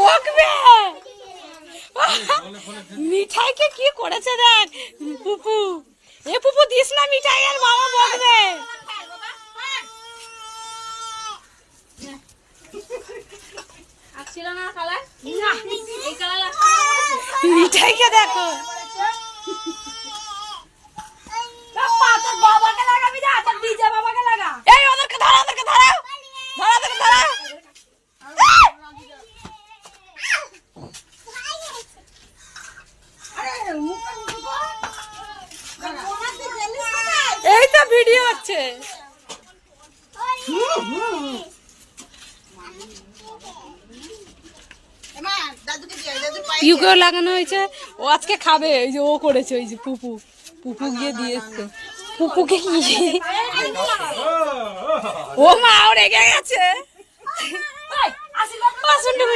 বকবে। মিঠাইকে কি করেছে দেখ পুপু। এ পুপু দিস না মিঠাই, আর মামা বকবে। মিঠাইকে দেখো। বাবাকে লাগাবি না, ডিজে বাবাকে লাগা। এই ওদেরকে ধরো, ওদেরকে ধরো, ধরো, ওদেরকে ধরো। এই তো ভিডিও হচ্ছে। ইউকেও লাগানো হয়েছে। ও আজকে খাবে, ওই যে ও করেছে, ওই যে পুপু। পুপু গিয়ে দিয়েছে পুপুকে। কি ও মা ও রেগে গেছে।